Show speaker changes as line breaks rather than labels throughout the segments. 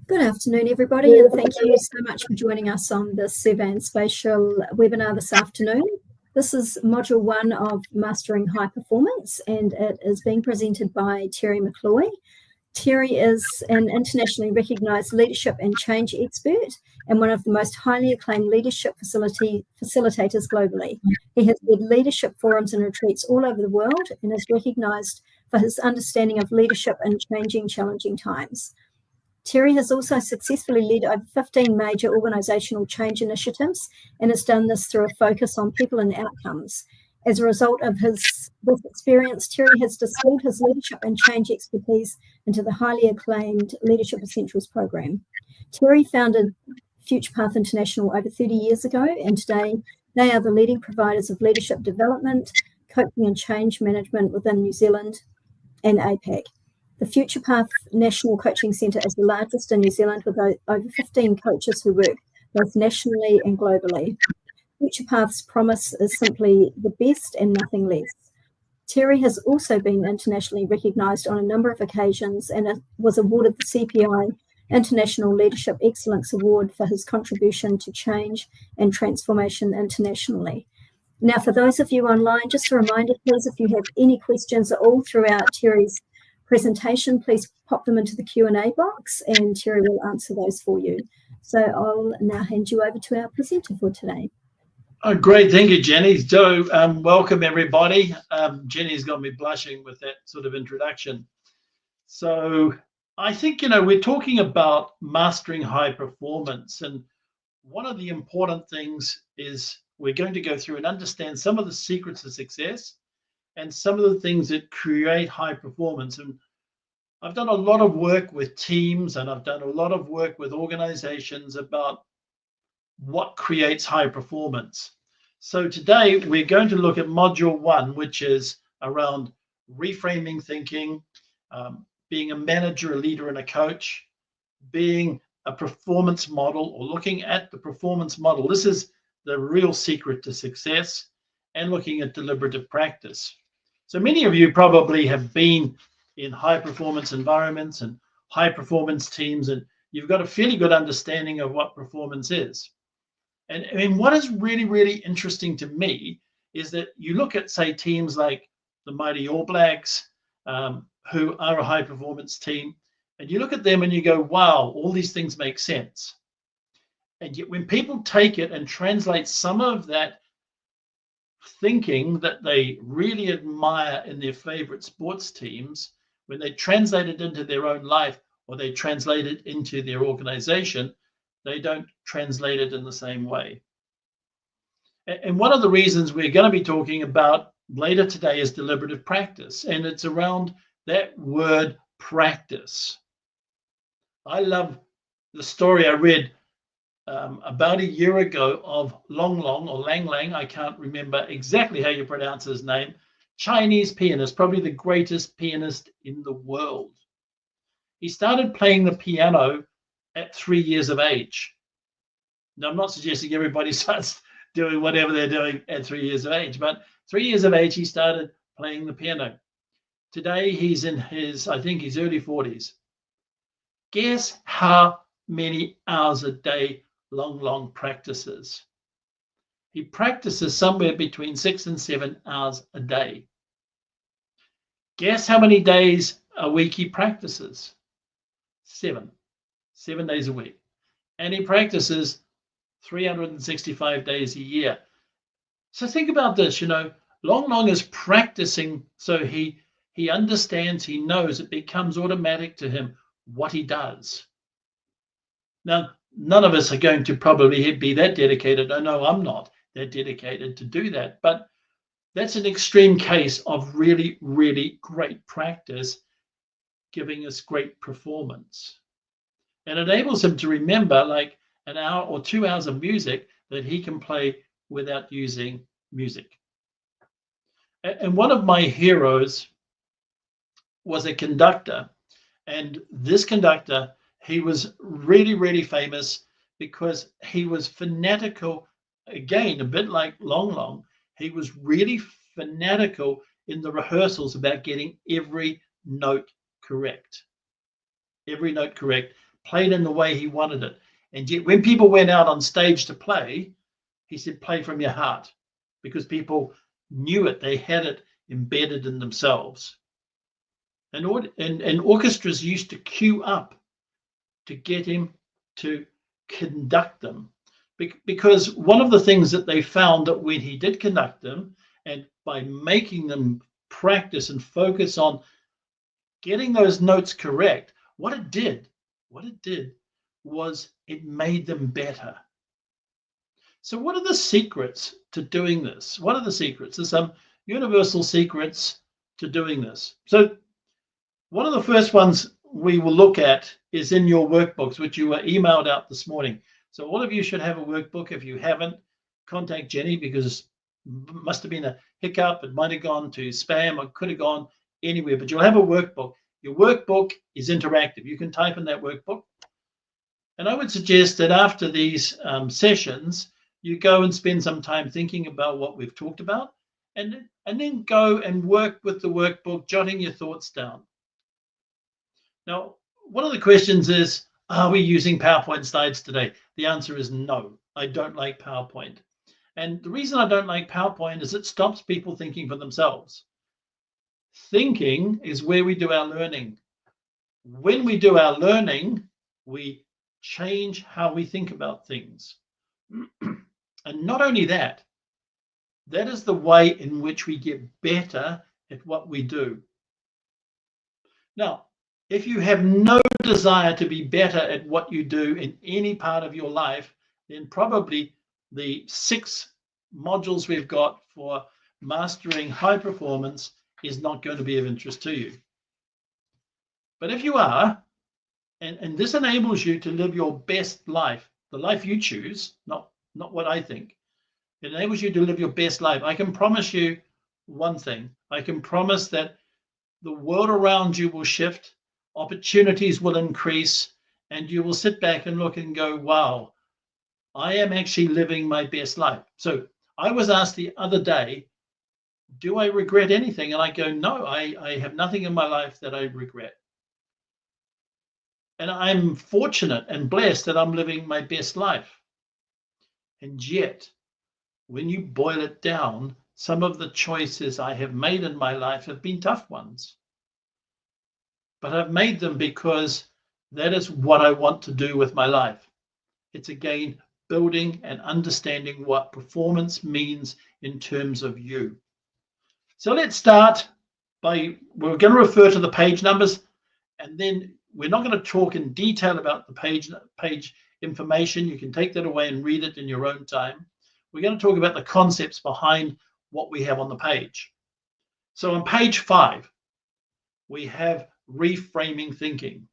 Good afternoon, everybody, and thank you so much for joining us on this Survey and Spatial webinar this afternoon. This is Module 1 of Mastering High Performance, and it is being presented by Terry McCloy. Terry is an internationally recognised leadership and change expert and one of the most highly acclaimed leadership facilitators globally. He has led leadership forums and retreats all over the world and is recognised for his understanding of leadership in challenging times. Terry has also successfully led over 15 major organisational change initiatives and has done this through a focus on people and outcomes. As a result of this experience, Terry has distilled his leadership and change expertise into the highly acclaimed Leadership Essentials program. Terry founded FuturePath International over 30 years ago, and today they are the leading providers of leadership development, coaching and change management within New Zealand and APAC. The FuturePath National Coaching Centre is the largest in New Zealand with over 15 coaches who work both nationally and globally. FuturePath's promise is simply the best and nothing less. Terry has also been internationally recognised on a number of occasions and was awarded the CPI International Leadership Excellence Award for his contribution to change and transformation internationally. Now, for those of you online, just a reminder, please, if you have any questions at all throughout Terry's presentation, please pop them into the Q&A box and Terry will answer those for you. So I'll now hand you over to our presenter for today.
Oh, great. Thank you, Jenny. So welcome, everybody. Jenny's got me blushing with that sort of introduction. So I think, we're talking about mastering high performance. And one of the important things is we're going to go through and understand some of the secrets of success and some of the things that create high performance. And I've done a lot of work with teams and I've done a lot of work with organizations about what creates high performance. So today we're going to look at Module 1, which is around reframing thinking, being a manager, a leader, and a coach, being a performance model or looking at the performance model. This is the real secret to success, and looking at deliberative practice. So many of you probably have been in high performance environments and high performance teams, and you've got a fairly good understanding of what performance is. And I mean, what is really, really interesting to me is that you look at, say, teams like the mighty All Blacks, who are a high performance team, and you look at them and you go, wow, all these things make sense. And yet when people take it and translate some of that thinking that they really admire in their favorite sports teams, when they translate it into their own life or they translate it into their organization, they don't translate it in the same way. And one of the reasons we're going to be talking about later today is deliberative practice, and it's around that word practice. I love the story I read about a year ago of Long Long or Lang Lang, I can't remember exactly how you pronounce his name, Chinese pianist, probably the greatest pianist in the world. He started playing the piano at 3 years of age. Now, I'm not suggesting everybody starts doing whatever they're doing at 3 years of age, but 3 years of age, he started playing the piano. Today, he's in his, I think, his early 40s. Guess how many hours a day Long Long practices? He practices somewhere between 6 and 7 hours a day. Guess how many days a week he practices? 7 days a week. And he practices 365 days a year. So think about this, Long Long is practicing, so he understands, he knows, it becomes automatic to him what he does. Now, none of us are going to probably be that dedicated. I know I'm not that dedicated to do that, but that's an extreme case of really, really great practice giving us great performance. And enables him to remember like an hour or 2 hours of music that he can play without using music. And one of my heroes was a conductor. And this conductor, he was really, really famous because he was fanatical, again, a bit like Long Long. He was really fanatical in the rehearsals about getting every note correct. Every note correct. played in the way he wanted it. And yet when people went out on stage to play, he said, play from your heart, because people knew it. They had it embedded in themselves. And orchestras used to queue up to get him to conduct them. Because one of the things that they found that when he did conduct them, and by making them practice and focus on getting those notes correct, what it did was it made them better. So what are the secrets to doing this? What are the secrets? There's some universal secrets to doing this. So one of the first ones we will look at is in your workbooks, which you were emailed out this morning. So all of you should have a workbook. If you haven't, contact Jenny, because it must have been a hiccup. It might have gone to spam, or could have gone anywhere, but you'll have a workbook. Your workbook is interactive. You can type in that workbook. And I would suggest that after these sessions, you go and spend some time thinking about what we've talked about, and then go and work with the workbook, jotting your thoughts down. Now, one of the questions is, are we using PowerPoint slides today? The answer is no. I don't like PowerPoint. And the reason I don't like PowerPoint is it stops people thinking for themselves. Thinking is where we do our learning. When we do our learning, we change how we think about things. And not only that, that is the way in which we get better at what we do. Now, if you have no desire to be better at what you do in any part of your life, then probably the 6 modules we've got for mastering high performance is not going to be of interest to you. But if you are, and this enables you to live your best life, the life you choose, not what I think, it enables you to live your best life. I can promise you one thing. I can promise that the world around you will shift, opportunities will increase, and you will sit back and look and go, wow, I am actually living my best life. So I was asked the other day, do I regret anything? And I go, no, I have nothing in my life that I regret. And I'm fortunate and blessed that I'm living my best life. And yet, when you boil it down, some of the choices I have made in my life have been tough ones. But I've made them because that is what I want to do with my life. It's again building and understanding what performance means in terms of you. So let's start by, we're going to refer to the page numbers, and then we're not going to talk in detail about the page information. You can take that away and read it in your own time. We're going to talk about the concepts behind what we have on the page. So on page 5, we have reframing thinking.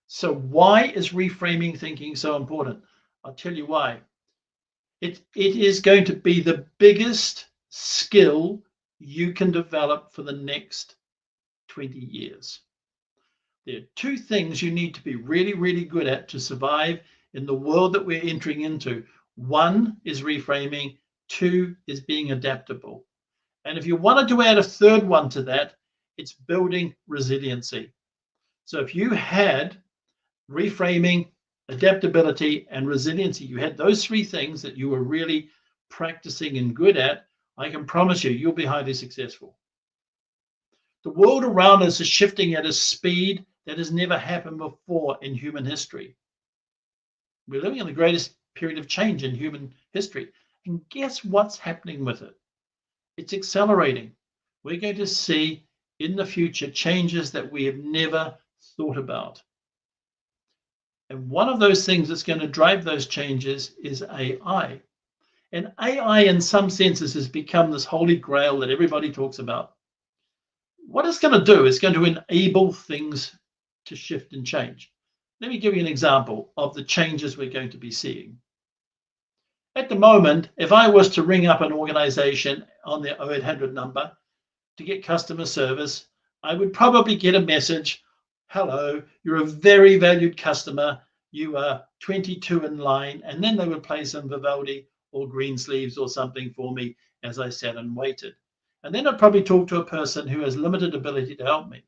So why is reframing thinking so important? I'll tell you why. It is going to be the biggest skill you can develop for the next 20 years. There are 2 things you need to be really, really good at to survive in the world that we're entering into. 1 is reframing, 2 is being adaptable. And if you wanted to add a 3rd one to that, it's building resiliency. So if you had reframing, adaptability, and resiliency, you had those 3 things that you were really practicing and good at, I can promise you, you'll be highly successful. The world around us is shifting at a speed that has never happened before in human history. We're living in the greatest period of change in human history. And guess what's happening with it? It's accelerating. We're going to see in the future changes that we have never thought about. And one of those things that's going to drive those changes is AI. And AI, in some senses, has become this holy grail that everybody talks about. What it's going to do is going to enable things to shift and change. Let me give you an example of the changes we're going to be seeing. At the moment, if I was to ring up an organization on their 0800 number to get customer service, I would probably get a message, hello, you're a very valued customer, you are 22 in line, and then they would play some Vivaldi or Greensleeves or something for me as I sat and waited. And then I'd probably talk to a person who has limited ability to help me.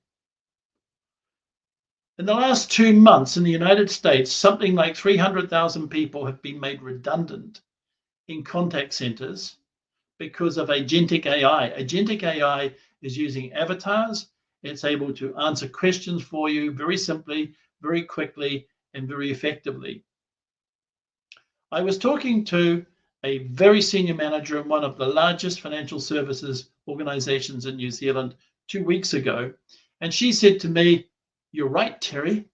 In the last 2 months in the United States, something like 300,000 people have been made redundant in contact centers because of agentic AI. Agentic AI is using avatars. It's able to answer questions for you very simply, very quickly, and very effectively. I was talking to a very senior manager in one of the largest financial services organizations in New Zealand 2 weeks ago, and she said to me, "You're right, Terry.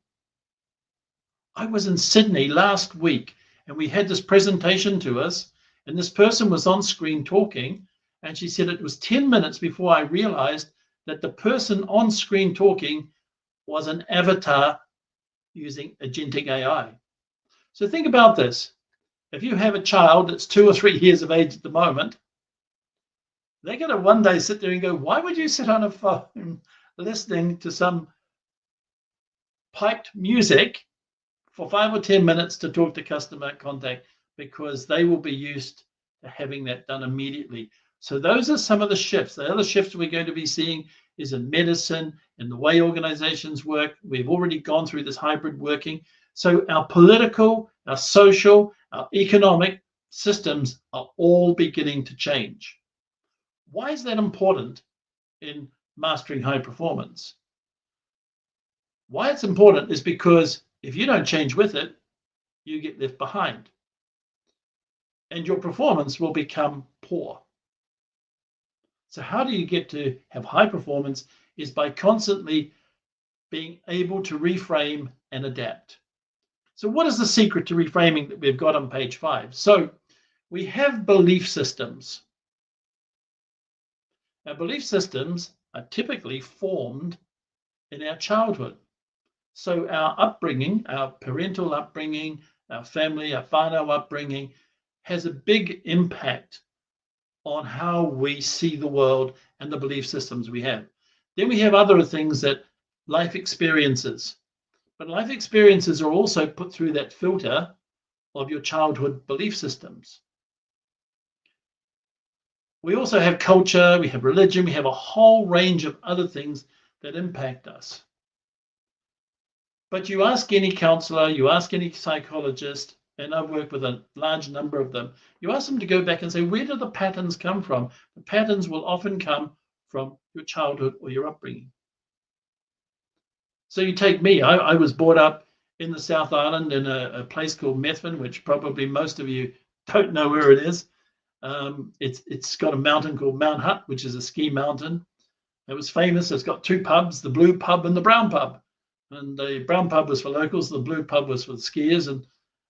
I was in Sydney last week and we had this presentation to us, and this person was on screen talking, and she said it was 10 minutes before I realized that the person on screen talking was an avatar using agentic AI." So think about this. If you have a child that's 2 or 3 years of age at the moment, they're going to one day sit there and go, "Why would you sit on a phone listening to some piped music for 5 or 10 minutes to talk to customer contact?" Because they will be used to having that done immediately. So those are some of the shifts. The other shifts we're going to be seeing is in medicine, in the way organizations work. We've already gone through this hybrid working. So our political, our social, our economic systems are all beginning to change. Why is that important in mastering high performance? Why it's important is because if you don't change with it, you get left behind. And your performance will become poor. So how do you get to have high performance is by constantly being able to reframe and adapt. So what is the secret to reframing that we've got on page 5? So we have belief systems. Our belief systems are typically formed in our childhood. So our upbringing, our parental upbringing, our family, our whānau upbringing has a big impact on how we see the world and the belief systems we have. Then we have other things that life experiences. But life experiences are also put through that filter of your childhood belief systems. We also have culture, we have religion, we have a whole range of other things that impact us. But you ask any counselor, you ask any psychologist, and I've worked with a large number of them, you ask them to go back and say, where do the patterns come from? The patterns will often come from your childhood or your upbringing. So you take me, I was brought up in the South Island in a place called Methven, which probably most of you don't know where it is. It's got a mountain called Mount Hutt, which is a ski mountain. It was famous. It's got 2 pubs, the Blue Pub and the Brown Pub. And the Brown Pub was for locals, the Blue Pub was for the skiers, and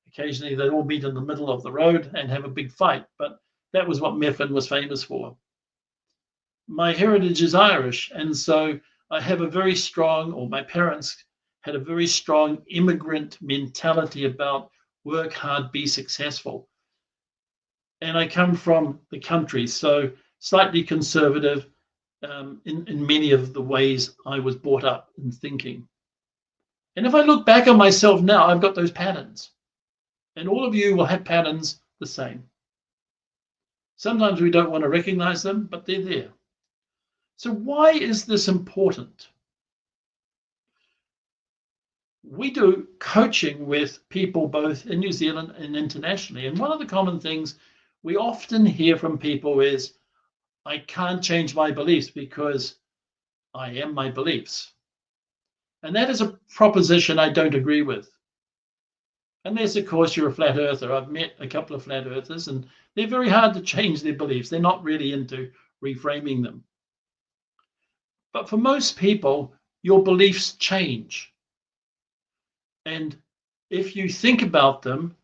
occasionally they'd all meet in the middle of the road and have a big fight. But that was what Methven was famous for. My heritage is Irish, and so I have a very strong, or my parents had a very strong immigrant mentality about work hard, be successful. And I come from the country, so slightly conservative in many of the ways I was brought up in thinking. And if I look back on myself now, I've got those patterns. And all of you will have patterns the same. Sometimes we don't want to recognize them, but they're there. So why is this important? We do coaching with people both in New Zealand and internationally. And one of the common things we often hear from people is, I can't change my beliefs because I am my beliefs. And that is a proposition I don't agree with. Unless, of course, you're a flat earther. I've met a couple of flat earthers, and they're very hard to change their beliefs. They're not really into reframing them. But for most people, your beliefs change. And if you think about them,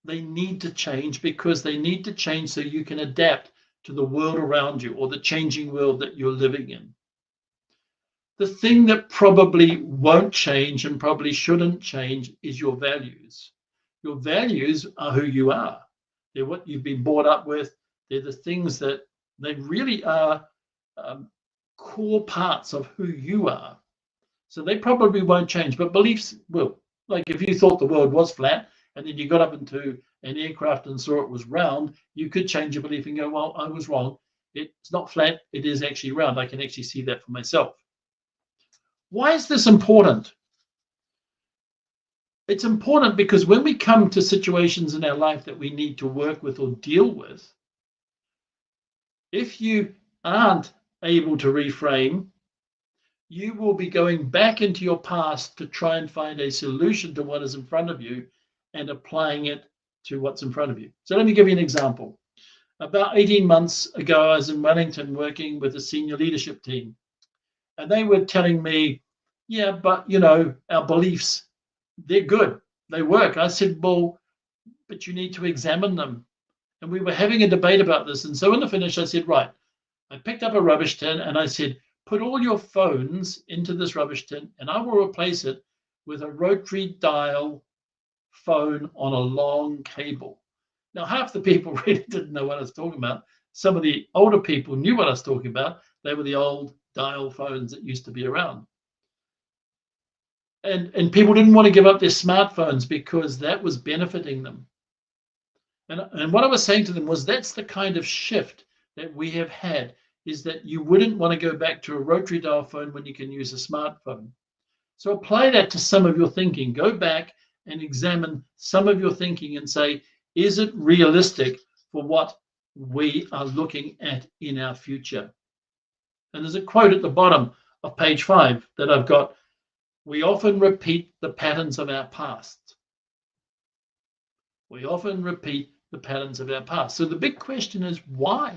they need to change because they need to change so you can adapt to the world around you or the changing world that you're living in. The thing that probably won't change and probably shouldn't change is your values. Your values are who you are. They're what you've been brought up with. They're the things that they really are core parts of who you are. So they probably won't change, but beliefs will. Like if you thought the world was flat and then you got up into an aircraft and saw it was round, you could change your belief and go, well, I was wrong. It's not flat, it is actually round. I can actually see that for myself. Why is this important? it's important because when we come to situations in our life that we need to work with or deal with, if you aren't able to reframe, you will be going back into your past to try and find a solution to what is in front of you and applying it to what's in front of you. So let me give you an example. About 18 months ago, I was in Wellington working with a senior leadership team, and they were telling me, yeah, but our beliefs, they're good, they work. I said, well, but you need to examine them. And we were having a debate about this. And so in the finish, I said, right, I picked up a rubbish tin and I said, put all your phones into this rubbish tin and I will replace it with a rotary dial phone on a long cable. Now, half the people really didn't know what I was talking about. Some of the older people knew what I was talking about. They were the old dial phones that used to be around. And people didn't want to give up their smartphones because that was benefiting them. And what I was saying to them was that's the kind of shift that we have had, is that you wouldn't want to go back to a rotary dial phone when you can use a smartphone. So apply that to some of your thinking. Go back and examine some of your thinking and say, is it realistic for what we are looking at in our future? And there's a quote at the bottom of page 5 that I've got. We often repeat the patterns of our past. We often repeat the patterns of our past. So the big question is why?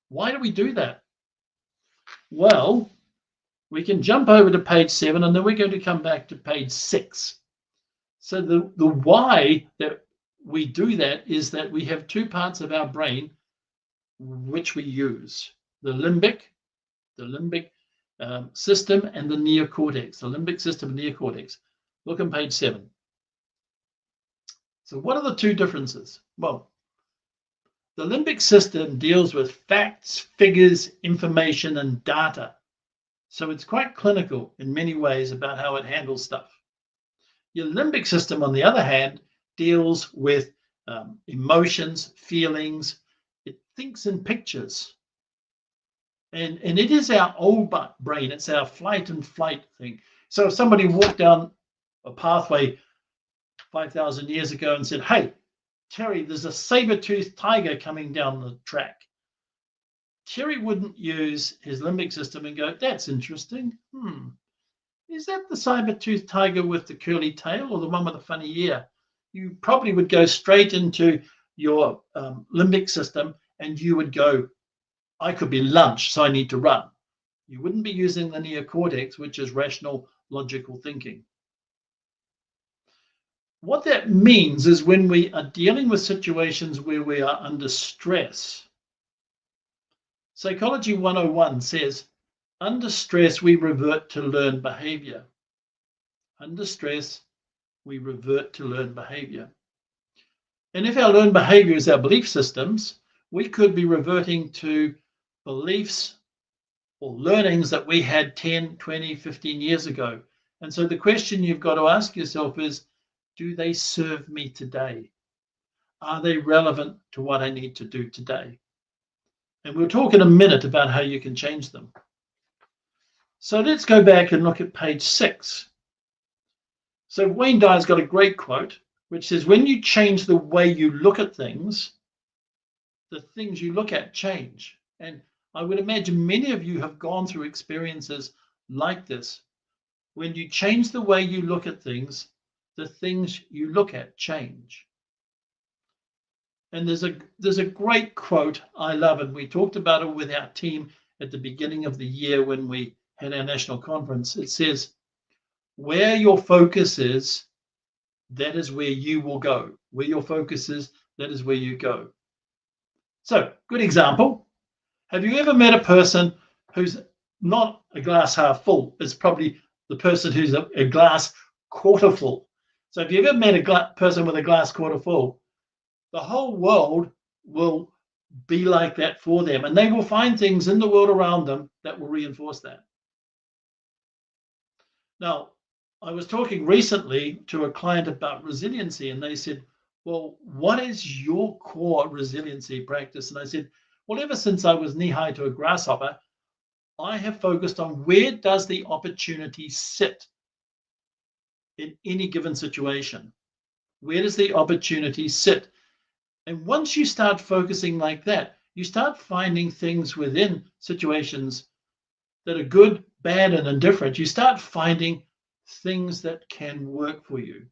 Why do we do that? Well, we can jump over to page 7 and then we're going to come back to page 6. So the why that we do that is that we have two parts of our brain which we use, the limbic system and the neocortex, the limbic system and neocortex. Look on page 7. So what are the two differences? Well, the limbic system deals with facts, figures, information, and data. So it's quite clinical in many ways about how it handles stuff. Your limbic system, on the other hand, deals with emotions, feelings. It thinks in pictures. And it is our old brain. It's our flight and flight thing. So if somebody walked down a pathway 5,000 years ago and said, hey, Terry, there's a saber-toothed tiger coming down the track, Terry wouldn't use his limbic system and go, that's interesting. Is that the saber-toothed tiger with the curly tail or the one with the funny ear? You probably would go straight into your limbic system and you would go, I could be lunch, so I need to run. You wouldn't be using the neocortex, which is rational, logical thinking. What that means is when we are dealing with situations where we are under stress, Psychology 101 says, under stress, we revert to learned behavior. Under stress, we revert to learned behavior. And if our learned behavior is our belief systems, we could be reverting to beliefs or learnings that we had 10, 20, 15 years ago. And so the question you've got to ask yourself is, do they serve me today? Are they relevant to what I need to do today? And we'll talk in a minute about how you can change them. So let's go back and look at page 6. So Wayne Dyer's got a great quote, which says, when you change the way you look at things, the things you look at change. And I would imagine many of you have gone through experiences like this. When you change the way you look at things, the things you look at change. And there's a great quote I love, and we talked about it with our team at the beginning of the year when we had our national conference. It says, where your focus is, that is where you will go. Where your focus is, that is where you go. So, good example. Have you ever met a person who's not a glass half full? It's probably the person who's a glass quarter full. So if you've ever met a person with a glass quarter full, the whole world will be like that for them. And they will find things in the world around them that will reinforce that. Now, I was talking recently to a client about resiliency, and they said, well, what is your core resiliency practice? And I said, well, ever since I was knee-high to a grasshopper, I have focused on where does the opportunity sit in any given situation. Where does the opportunity sit? And once you start focusing like that, you start finding things within situations that are good, bad, and indifferent. You start finding things that can work for you.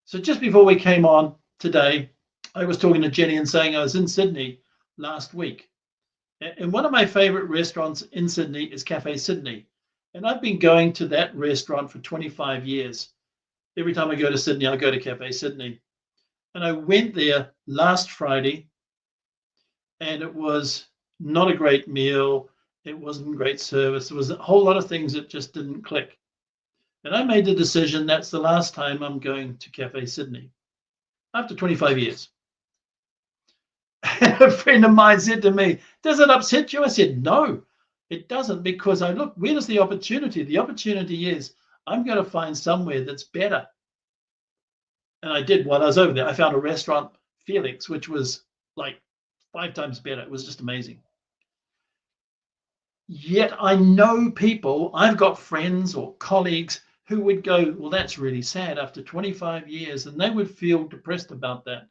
So just before we came on today, I was talking to Jenny and saying I was in Sydney last week. And one of my favorite restaurants in Sydney is Cafe Sydney. And I've been going to that restaurant for 25 years. Every time I go to Sydney, I go to Cafe Sydney. And I went there last Friday, and it was not a great meal. It wasn't great service. There was a whole lot of things that just didn't click. And I made the decision that's the last time I'm going to Cafe Sydney after 25 years. And a friend of mine said to me, does it upset you? I said, no, it doesn't, because I look, where is the opportunity? The opportunity is I'm going to find somewhere that's better. And I did while I was over there. I found a restaurant, Felix, which was like 5 times better. It was just amazing. Yet I know people, I've got friends or colleagues who would go, well, that's really sad after 25 years, and they would feel depressed about that.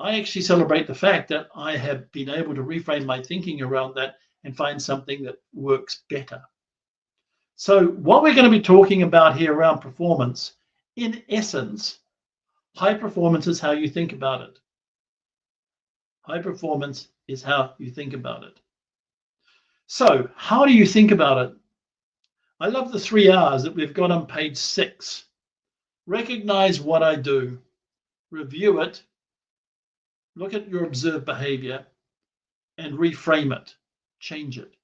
I actually celebrate the fact that I have been able to reframe my thinking around that and find something that works better. So what we're going to be talking about here around performance, in essence, high performance is how you think about it. High performance is how you think about it. So how do you think about it? I love the 3 R's that we've got on page 6. Recognize what I do, review it, look at your observed behavior, and reframe it, change it.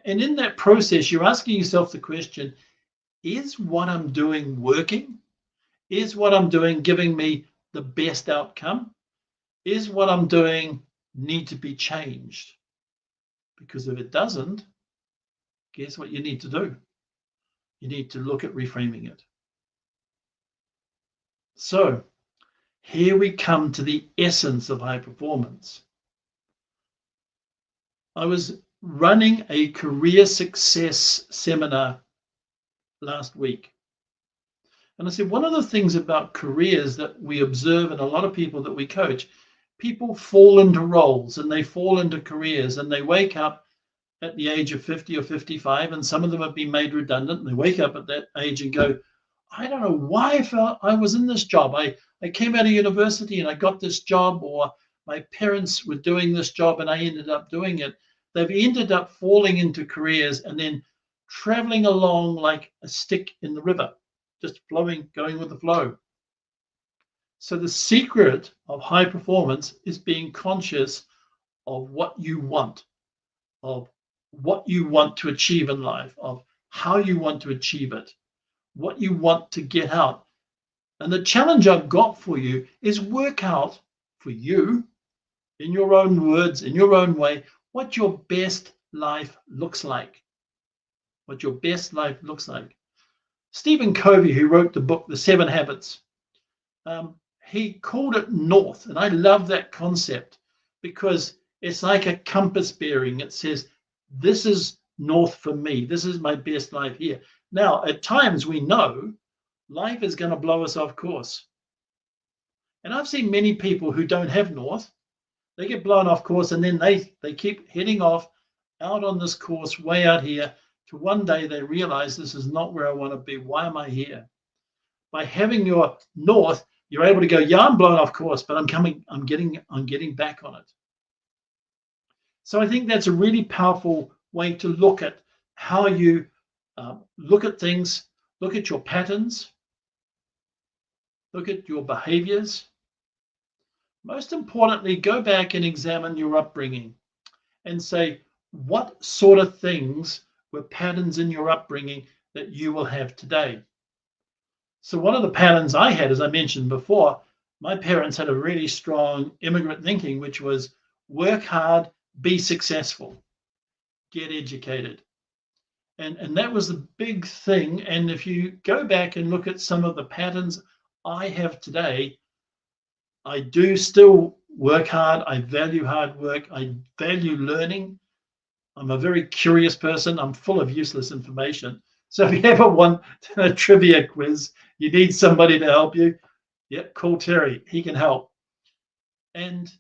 And in that process, you're asking yourself the question, is what I'm doing working? Is what I'm doing giving me the best outcome? Is what I'm doing need to be changed? Because if it doesn't, guess what you need to do? You need to look at reframing it. So here we come to the essence of high performance. I was running a career success seminar last week. And I said, one of the things about careers that we observe in a lot of people that we coach, people fall into roles and they fall into careers, and they wake up at the age of 50 or 55, and some of them have been made redundant, and they wake up at that age and go, I don't know why I felt I was in this job. I came out of university and I got this job, or my parents were doing this job and I ended up doing it. They've ended up falling into careers and then traveling along like a stick in the river, just flowing, going with the flow. So the secret of high performance is being conscious of what you want, of what you want to achieve in life, of how you want to achieve it, what you want to get out. And the challenge I've got for you is work out for you, in your own words, in your own way, what your best life looks like. What your best life looks like. Stephen Covey, who wrote the book, The 7 Habits, he called it North. And I love that concept because it's like a compass bearing. It says, this is North for me. This is my best life here. Now, at times we know life is going to blow us off course. And I've seen many people who don't have North. They get blown off course, and then they keep heading off out on this course way out here, to one day they realize this is not where I want to be. Why am I here? By having your North, you're able to go, yeah, I'm blown off course, but I'm getting back on it. So I think that's a really powerful way to look at how you look at things, look at your patterns, look at your behaviors. Most importantly, go back and examine your upbringing and say, what sort of things were patterns in your upbringing that you will have today? So one of the patterns I had, as I mentioned before, my parents had a really strong immigrant thinking, which was work hard, be successful, get educated. And that was the big thing. And if you go back and look at some of the patterns I have today, I do still work hard. I value hard work. I value learning. I'm a very curious person. I'm full of useless information. So if you ever want a trivia quiz, You need somebody to help you. Yeah, call Terry. He can help. And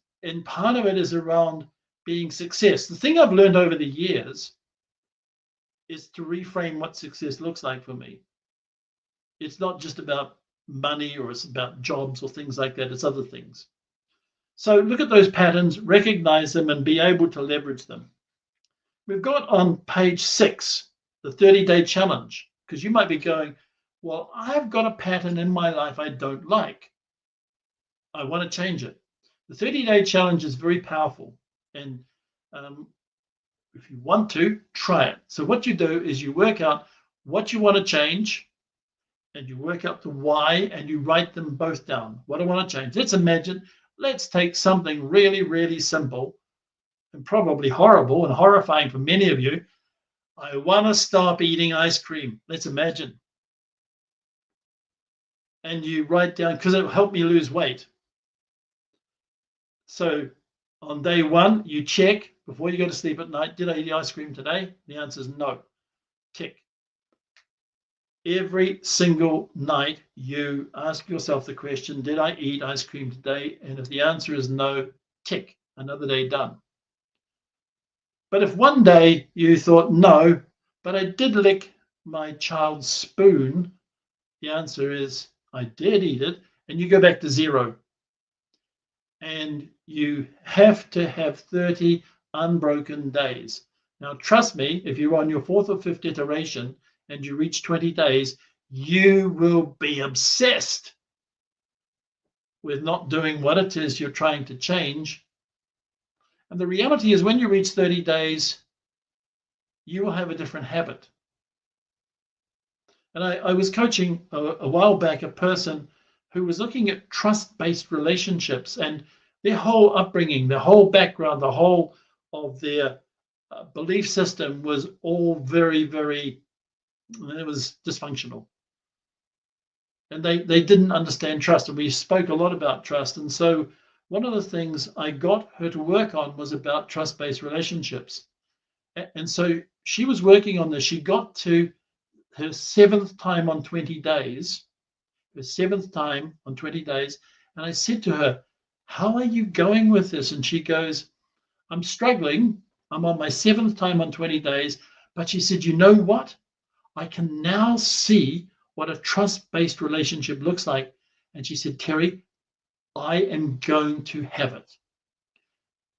part of it is around being success. The thing I've learned over the years is to reframe what success looks like for me. It's not just about money or it's about jobs or things like that. It's other things. So look at those patterns, recognize them, and be able to leverage them. We've got on page 6, the 30-day challenge, because you might be going, well, I've got a pattern in my life I don't like. I want to change it. The 30-day challenge is very powerful. And if you want to, try it. So what you do is you work out what you want to change, and you work out the why, and you write them both down. What I want to change. Let's take something really, really simple and probably horrible and horrifying for many of you. I want to stop eating ice cream. Let's imagine. And you write down, because it'll help me lose weight. So on day 1, you check before you go to sleep at night, did I eat ice cream today? The answer is no. Tick. Every single night, you ask yourself the question, did I eat ice cream today? And if the answer is no, tick, another day done. But if one day you thought, no, but I did lick my child's spoon, the answer is, I did eat it, and you go back to 0. And you have to have 30 unbroken days. Now, trust me, if you're on your 4th or 5th iteration and you reach 20 days, you will be obsessed with not doing what it is you're trying to change. And the reality is when you reach 30 days, you will have a different habit. And I was coaching a while back a person who was looking at trust-based relationships, and their whole upbringing, their whole background, the whole of their belief system was all very, very, it was dysfunctional. And they didn't understand trust. And we spoke a lot about trust. And so one of the things I got her to work on was about trust-based relationships. And so she was working on this. She got to her 7th time on 20 days, her 7th time on 20 days. And I said to her, how are you going with this? And she goes, I'm struggling. I'm on my 7th time on 20 days. But she said, you know what? I can now see what a trust-based relationship looks like. And she said, Terry, I am going to have it.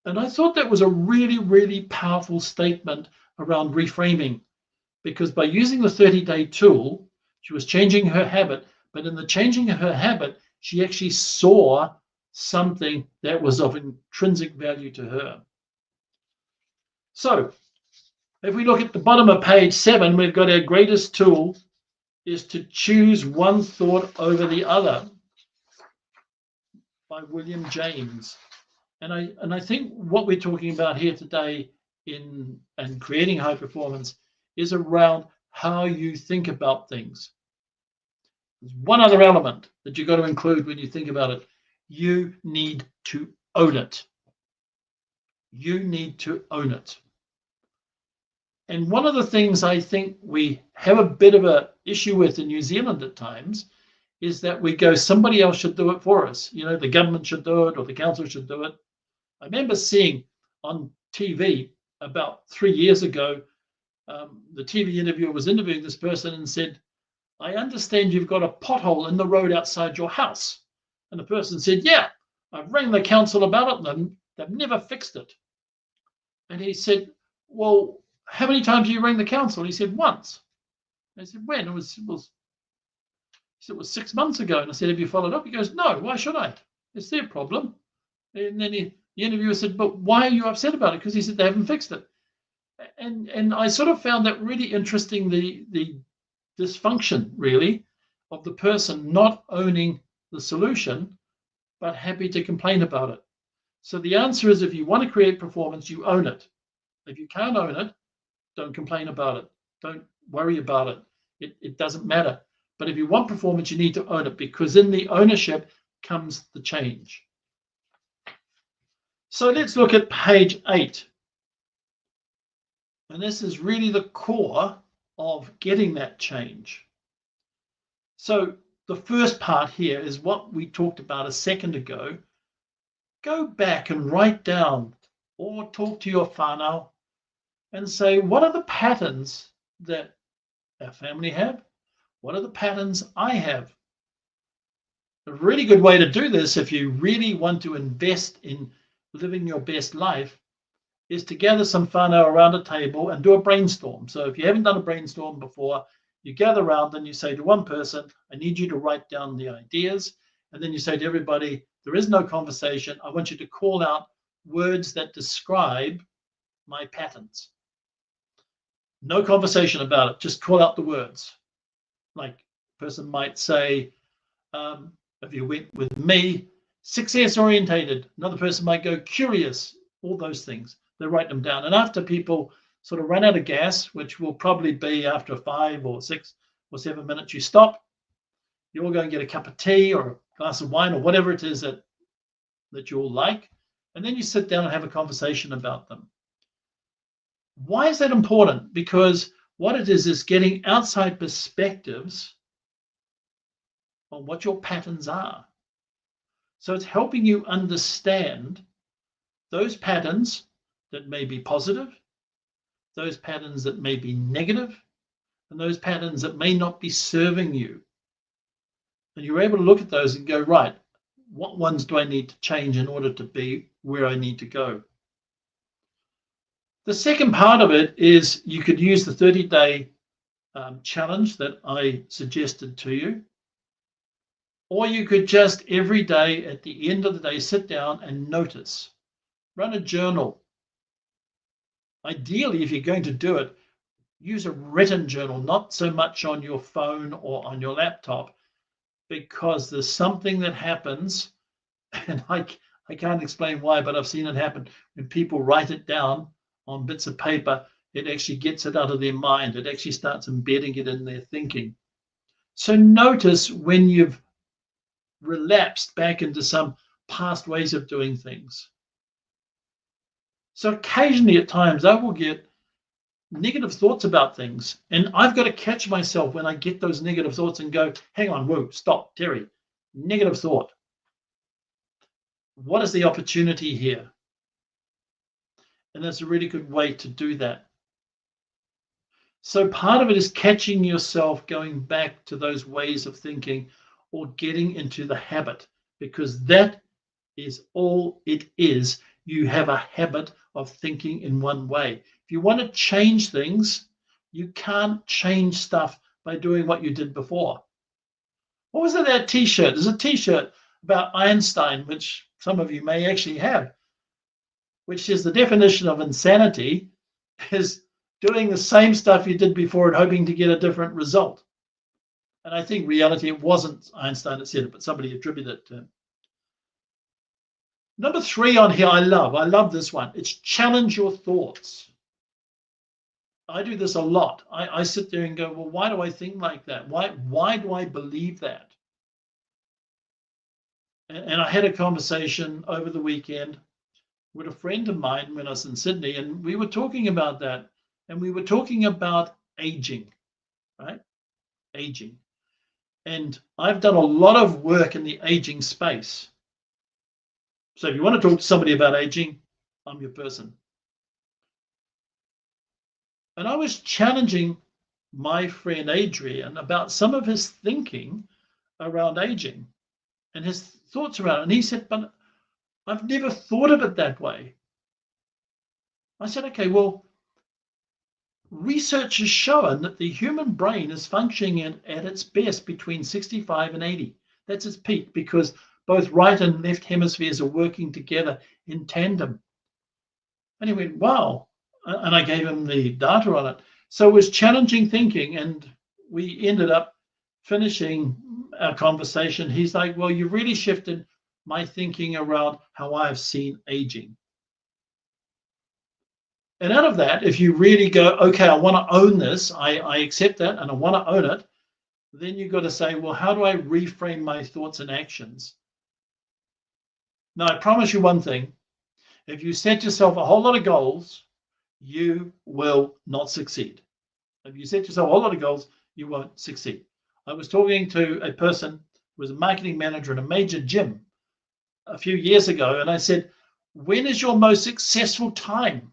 And I thought that was a really, really powerful statement around reframing, because by using the 30-day tool, she was changing her habit. But in the changing of her habit, she actually saw something that was of intrinsic value to her. So if we look at the bottom of page 7, we've got our greatest tool is to choose one thought over the other, by William James. And I think what we're talking about here today in creating high performance is around how you think about things. There's one other element that you've got to include when you think about it. You need to own it. You need to own it. And one of the things I think we have a bit of an issue with in New Zealand at times is that we go, somebody else should do it for us. You know, the government should do it or the council should do it. I remember seeing on TV about 3 years ago, the TV interviewer was interviewing this person and said, I understand you've got a pothole in the road outside your house. And the person said, yeah, I've rang the council about it and they've never fixed it. And he said, well, how many times have you rang the council? And he said, once. And I said, when? It was 6 months ago. And I said, have you followed up? He goes, no, why should I? It's their problem. And then the interviewer said, but why are you upset about it? Because he said they haven't fixed it. And I sort of found that really interesting, the dysfunction, really, of the person not owning the solution, but happy to complain about it. So the answer is, if you want to create performance, you own it. If you can't own it, don't complain about it. Don't worry about it. It doesn't matter. But if you want performance, you need to own it, because in the ownership comes the change. So let's look at page 8. And this is really the core of getting that change. So the first part here is what we talked about a second ago. Go back and write down or talk to your whānau and say, what are the patterns that our family have? What are the patterns I have? A really good way to do this, if you really want to invest in living your best life, is to gather some whānau around a table and do a brainstorm. So if you haven't done a brainstorm before, you gather around and you say to one person, I need you to write down the ideas. And then you say to everybody, there is no conversation. I want you to call out words that describe my patterns. No conversation about it. Just call out the words. Like a person might say, if you went with me, success orientated. Another person might go curious. All those things. They write them down. And after people sort of run out of gas, which will probably be after 5 or 6 or 7 minutes, you stop. You all go and get a cup of tea or a glass of wine or whatever it is that you all like. And then you sit down and have a conversation about them. Why is that important? Because what it is getting outside perspectives on what your patterns are. So it's helping you understand those patterns that may be positive, those patterns that may be negative, and those patterns that may not be serving you. And you're able to look at those and go, right, what ones do I need to change in order to be where I need to go? The second part of it is you could use the 30-day challenge that I suggested to you. Or you could just every day at the end of the day sit down and notice. Run a journal. Ideally, if you're going to do it, use a written journal, not so much on your phone or on your laptop, because there's something that happens, and I can't explain why, but I've seen it happen when people write it down on bits of paper. It actually gets it out of their mind. It actually starts embedding it in their thinking. So notice when you've relapsed back into some past ways of doing things. So occasionally at times I will get negative thoughts about things, and I've got to catch myself when I get those negative thoughts and go, hang on, whoa, stop, Terry, negative thought. What is the opportunity here? And that's a really good way to do that. So part of it is catching yourself going back to those ways of thinking or getting into the habit, because that is all it is. You have a habit of thinking in one way. If you want to change things, you can't change stuff by doing what you did before. What was it, that t-shirt? There's a t-shirt about Einstein, which some of you may actually have, which is the definition of insanity is doing the same stuff you did before and hoping to get a different result. And I think reality, it wasn't Einstein that said it, but somebody attributed it to him. Number 3 on here, I love this one. It's challenge your thoughts. I do this a lot. I sit there and go, well, why do I think like that? Why do I believe that? And I had a conversation over the weekend with a friend of mine when I was in Sydney, and we were talking about that. And we were talking about aging, right? Aging. And I've done a lot of work in the aging space. So if you want to talk to somebody about aging, I'm your person. And I was challenging my friend Adrian about some of his thinking around aging and his thoughts around it. And he said, but I've never thought of it that way. I said, okay, well, research has shown that the human brain is functioning at its best between 65 and 80. That's its peak, because both right and left hemispheres are working together in tandem. And he went, wow. And I gave him the data on it. So it was challenging thinking, and we ended up finishing our conversation. He's like, well, you really shifted my thinking around how I've seen aging. And out of that, if you really go, okay, I want to own this, I accept that and I want to own it, then you've got to say, well, how do I reframe my thoughts and actions? Now, I promise you one thing. If you set yourself a whole lot of goals, you will not succeed. If you set yourself a whole lot of goals, you won't succeed. I was talking to a person who was a marketing manager in a major gym a few years ago, and I said, when is your most successful time?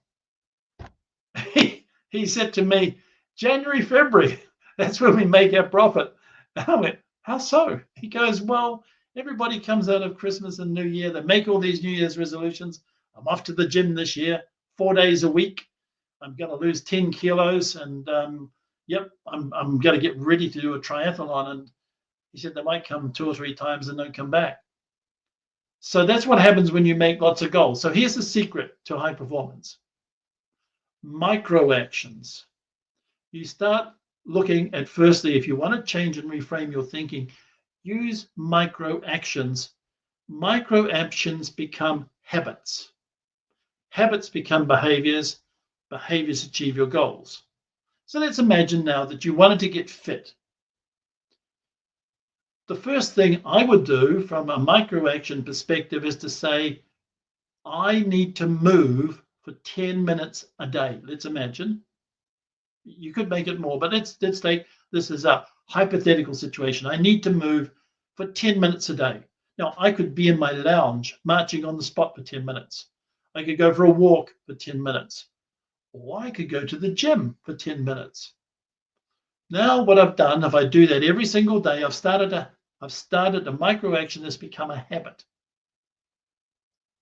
He said to me, January, February. That's when we make our profit. And I went, how so? He goes, well, everybody comes out of Christmas and New Year. They make all these New Year's resolutions. I'm off to the gym this year, 4 days a week. I'm going to lose 10 kilos. And yep, I'm going to get ready to do a triathlon. And he said they might come 2 or 3 times and don't come back. So that's what happens when you make lots of goals. So here's the secret to high performance. Micro actions. You start looking at, firstly, if you want to change and reframe your thinking, use micro actions. Micro actions become habits. Habits become behaviors. Behaviors achieve your goals. So let's imagine now that you wanted to get fit. The first thing I would do from a micro action perspective is to say, I need to move for 10 minutes a day. Let's imagine. You could make it more, but let's take this as a hypothetical situation. I need to move for 10 minutes a day. Now, I could be in my lounge marching on the spot for 10 minutes. I could go for a walk for 10 minutes. Or I could go to the gym for 10 minutes. Now, what I've done, if I do that every single day, I've started a micro action that's become a habit.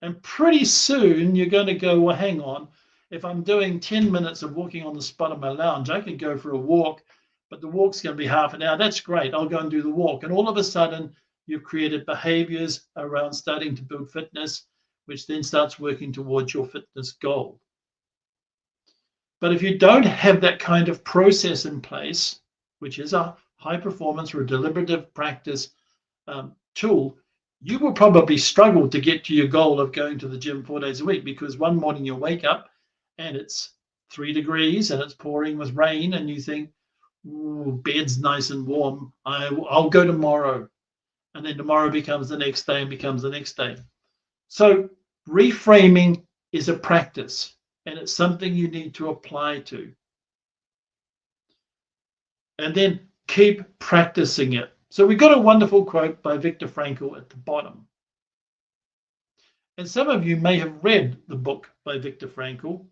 And pretty soon you're going to go, well, hang on. If I'm doing 10 minutes of walking on the spot of my lounge, I can go for a walk, but the walk's going to be half an hour. That's great. I'll go and do the walk. And all of a sudden, you've created behaviors around starting to build fitness, which then starts working towards your fitness goal. But if you don't have that kind of process in place, which is a high performance or a deliberative practice tool, you will probably struggle to get to your goal of going to the gym 4 days a week, because one morning you wake up and it's 3 degrees and it's pouring with rain and you think, ooh, bed's nice and warm. I'll go tomorrow. And then tomorrow becomes the next day and becomes the next day. So reframing is a practice, and it's something you need to apply to. And then keep practicing it. So we got a wonderful quote by Viktor Frankl at the bottom. And some of you may have read the book by Viktor Frankl.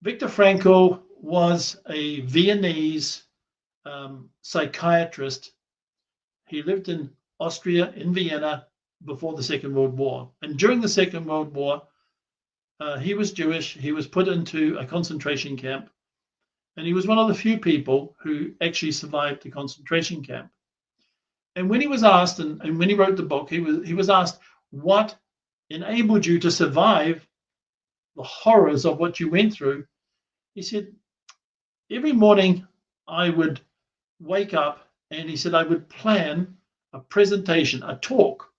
Viktor Frankl was a Viennese psychiatrist. He lived in Austria, in Vienna, before the Second World War. And during the Second World War, he was Jewish. He was put into a concentration camp. And he was one of the few people who actually survived the concentration camp. And when he was asked, and when he wrote the book, he was asked, what enabled you to survive the horrors of what you went through? He said, every morning I would wake up, and he said I would plan a presentation, a talk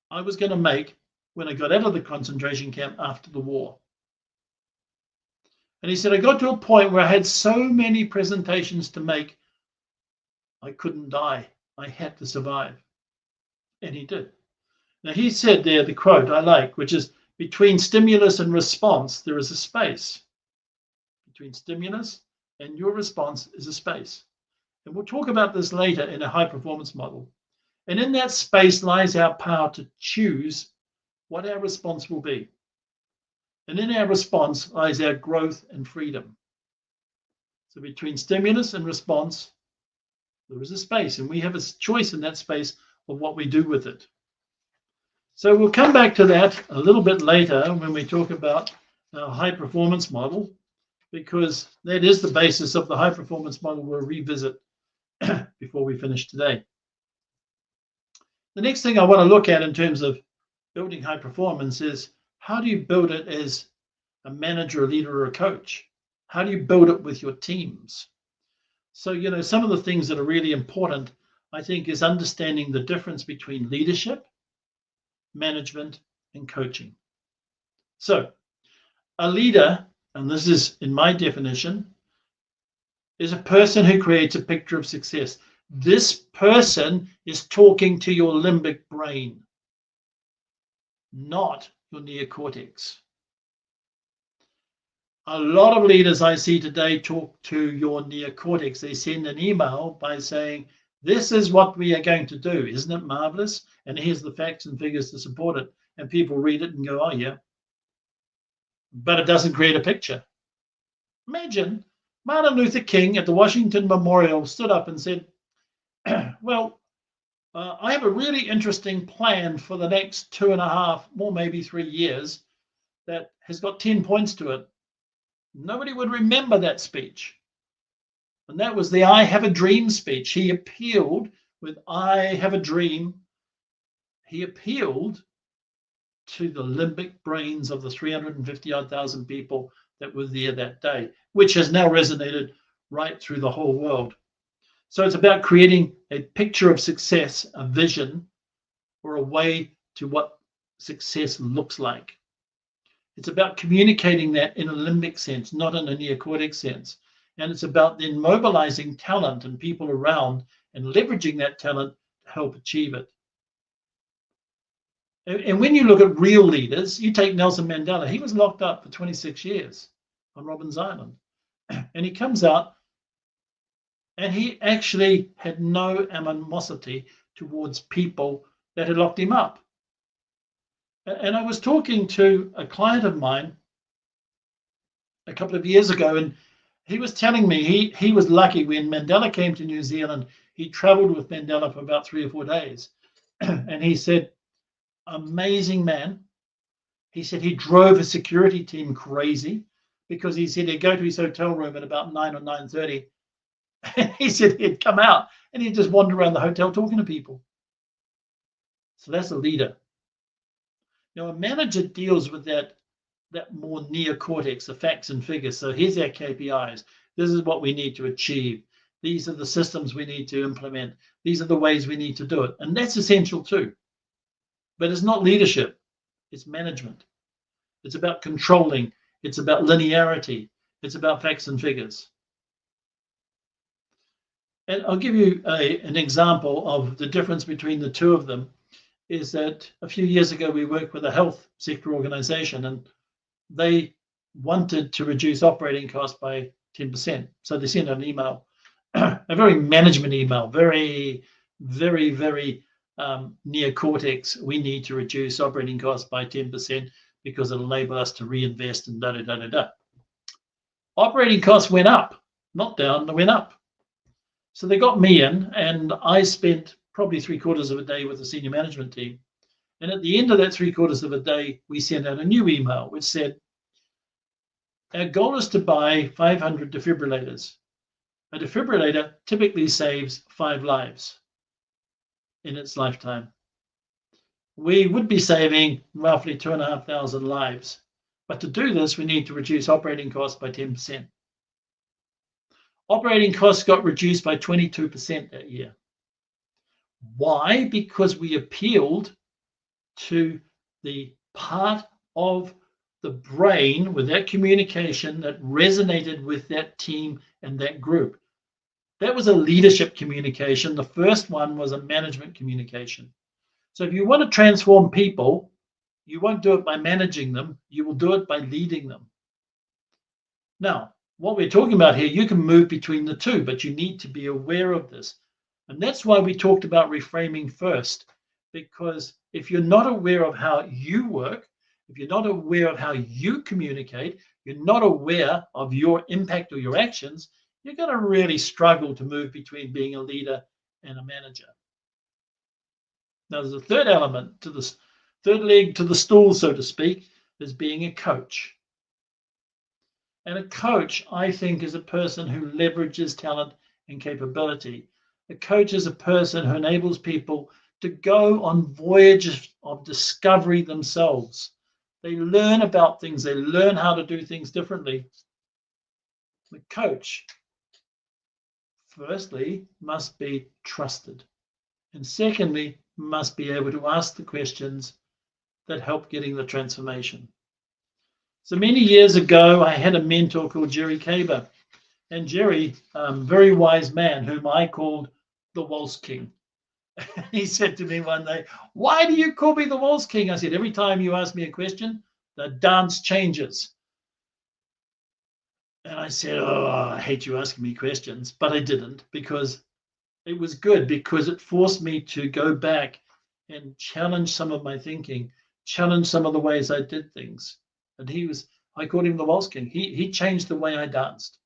I was going to make when I got out of the concentration camp after the war. And he said, I got to a point where I had so many presentations to make, I couldn't die. I had to survive. And he did. Now, he said there, the quote I like, which is, between stimulus and response, there is a space. Between stimulus and your response is a space. And we'll talk about this later in a high performance model. And in that space lies our power to choose what our response will be. And in our response lies our growth and freedom. So between stimulus and response, there is a space, and we have a choice in that space of what we do with it. So we'll come back to that a little bit later when we talk about our high performance model, because that is the basis of the high performance model we'll revisit before we finish today. The next thing I want to look at in terms of building high performance is, how do you build it as a manager, a leader, or a coach? How do you build it with your teams? So, some of the things that are really important, I think, is understanding the difference between leadership, management, and coaching. So, a leader, and this is in my definition, is a person who creates a picture of success. This person is talking to your limbic brain, not your neocortex. A lot of leaders I see today talk to your neocortex. They send an email by saying, This is what we are going to do. Isn't it marvelous? And here's the facts and figures to support it. And people read it and go, oh, yeah. But it doesn't create a picture. Imagine Martin Luther King at the Washington Memorial stood up and said, well, I have a really interesting plan for the next 2.5, more maybe 3 years that has got 10 points to it. Nobody would remember that speech. And that was the I Have a Dream speech. He appealed with I Have a Dream. He appealed to the limbic brains of the 350,000 people that were there that day, which has now resonated right through the whole world. So it's about creating a picture of success, a vision, or a way to what success looks like. It's about communicating that in a limbic sense, not in a neocortex sense. And it's about then mobilizing talent and people around and leveraging that talent to help achieve it. And when you look at real leaders, you take Nelson Mandela. He was locked up for 26 years on Robben Island. And he comes out and he actually had no animosity towards people that had locked him up. And I was talking to a client of mine a couple of years ago, and he was telling me he was lucky when Mandela came to New Zealand. He traveled with Mandela for about 3 or 4 days. And he said, amazing man. He said he drove a security team crazy because he said he'd go to his hotel room at about 9 or 9:30. And he said he'd come out and he'd just wander around the hotel talking to people. So that's a leader. Now, a manager deals with that more neocortex, the facts and figures. So here's our KPIs. This is what we need to achieve. These are the systems we need to implement. These are the ways we need to do it. And that's essential too. But it's not leadership. It's management. It's about controlling. It's about linearity. It's about facts and figures. And I'll give you an example of the difference between the two of them. Is that a few years ago we worked with a health sector organization, and they wanted to reduce operating costs by 10%. So they sent an email, a very management email, very, very, very neocortex. We need to reduce operating costs by 10% because it'll enable us to reinvest and da da da da da. Operating costs went up, not down, they went up. So they got me in, and I spent probably 3/4 of a day with the senior management team. And at the end of that 3/4 of a day, we sent out a new email which said, our goal is to buy 500 defibrillators. A defibrillator typically saves 5 lives in its lifetime. We would be saving roughly 2,500 lives. But to do this, we need to reduce operating costs by 10%. Operating costs got reduced by 22% that year. Why? Because we appealed to the part of the brain with that communication that resonated with that team and that group. That was a leadership communication. The first one was a management communication. So if you want to transform people, you won't do it by managing them. You will do it by leading them. Now, what we're talking about here, you can move between the two, but you need to be aware of this. And that's why we talked about reframing first, because if you're not aware of how you work, if you're not aware of how you communicate, you're not aware of your impact or your actions, you're going to really struggle to move between being a leader and a manager. Now, there's a third element to this, third leg to the stool, so to speak, is being a coach. And a coach, I think, is a person who leverages talent and capability. A coach is a person who enables people to go on voyages of discovery themselves. They learn about things. They learn how to do things differently. The coach, firstly, must be trusted. And secondly, must be able to ask the questions that help getting the transformation. So many years ago, I had a mentor called Jerry Kaber. And Jerry, very wise man, whom I called the Waltz King. He said to me one day, why do you call me the Waltz King? I said, every time you ask me a question, the dance changes. And I said, oh, I hate you asking me questions. But I didn't, because it was good because it forced me to go back and challenge some of my thinking, challenge some of the ways I did things. And I called him the Waltz King. He changed the way I danced.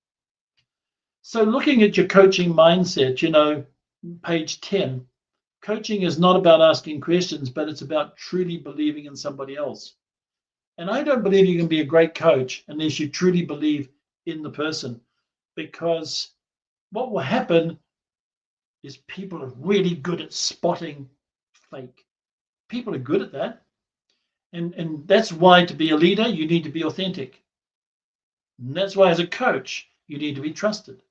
So looking at your coaching mindset, page 10, coaching is not about asking questions, but it's about truly believing in somebody else. And I don't believe you can be a great coach unless you truly believe in the person, because what will happen is people are really good at spotting fake. People are good at that. And that's why to be a leader, you need to be authentic. And that's why as a coach, you need to be trusted.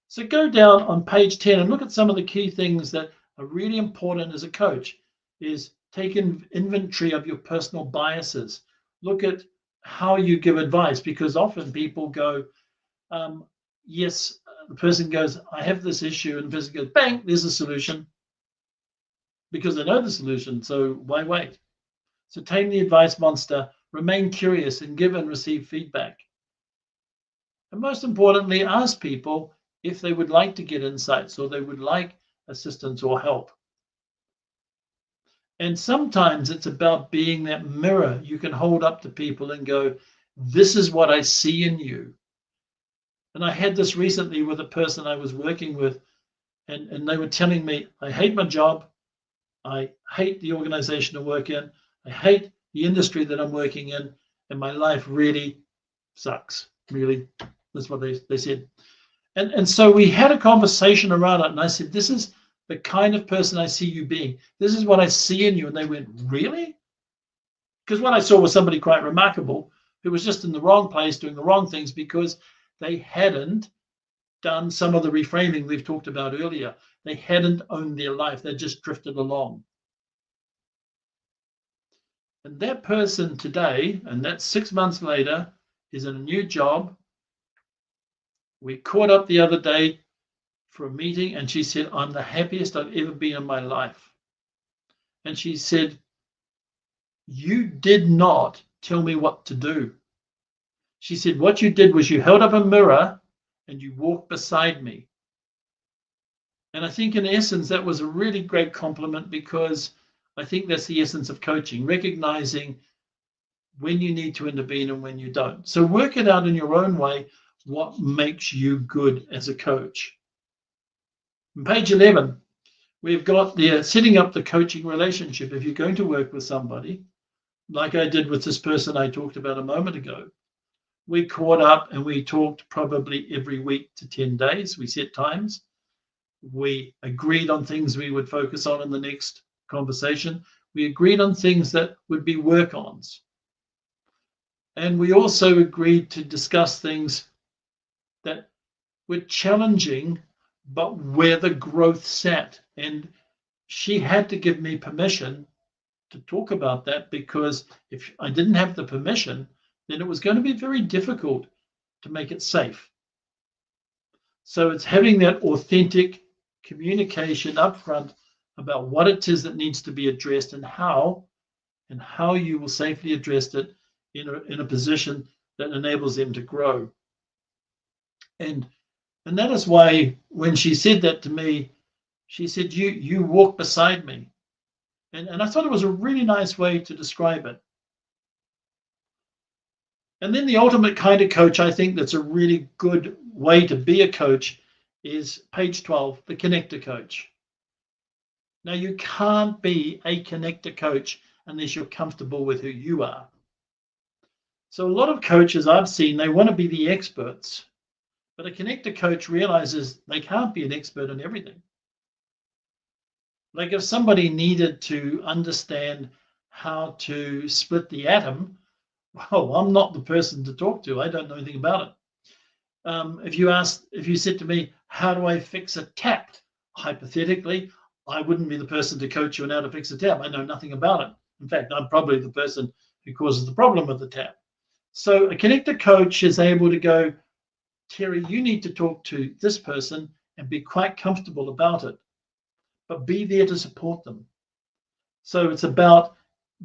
So go down on page 10 and look at some of the key things that are really important as a coach. Is take inventory of your personal biases. Look at how you give advice, because often people go, yes, the person goes, I have this issue, and the person goes, bang, there's a solution, because they know the solution, so why wait? So tame the advice monster, remain curious, and give and receive feedback. And most importantly, ask people if they would like to get insights or they would like assistance or help. And sometimes it's about being that mirror you can hold up to people and go, this is what I see in you. And I had this recently with a person I was working with, and they were telling me, I hate my job. I hate the organization I work in. I hate the industry that I'm working in. And my life really sucks. Really, that's what they said. And so we had a conversation around it. And I said, this is the kind of person I see you being. This is what I see in you. And they went, really? Because what I saw was somebody quite remarkable who was just in the wrong place doing the wrong things because they hadn't done some of the reframing we've talked about earlier. They hadn't owned their life. They just drifted along. And that person today, and that's 6 months later, is in a new job. We caught up the other day for a meeting, and she said, I'm the happiest I've ever been in my life. And she said, you did not tell me what to do. She said, what you did was you held up a mirror and you walked beside me. And I think in essence, that was a really great compliment, because I think that's the essence of coaching, recognizing when you need to intervene and when you don't. So work it out in your own way, what makes you good as a coach. On page 11, we've got the setting up the coaching relationship. If you're going to work with somebody, like I did with this person I talked about a moment ago, we caught up and we talked probably every week to 10 days. We set times. We agreed on things we would focus on in the next conversation. We agreed on things that would be work-ons. And we also agreed to discuss things that were challenging, but where the growth sat. And she had to give me permission to talk about that, because if I didn't have the permission, then it was going to be very difficult to make it safe. So it's having that authentic communication up front about what it is that needs to be addressed and how you will safely address it in a position that enables them to grow. And that is why when she said that to me, she said, you walk beside me. And I thought it was a really nice way to describe it. And then the ultimate kind of coach, I think that's a really good way to be a coach, is page 12, the connector coach. Now, you can't be a connector coach unless you're comfortable with who you are. So a lot of coaches I've seen, they want to be the experts, but a connector coach realizes they can't be an expert in everything. Like if somebody needed to understand how to split the atom, well, I'm not the person to talk to. I don't know anything about it. If you said to me, how do I fix a tap? Hypothetically, I wouldn't be the person to coach you on how to fix a tap. I know nothing about it. In fact, I'm probably the person who causes the problem with the tap. So a connector coach is able to go, Terry, you need to talk to this person and be quite comfortable about it, but be there to support them. So it's about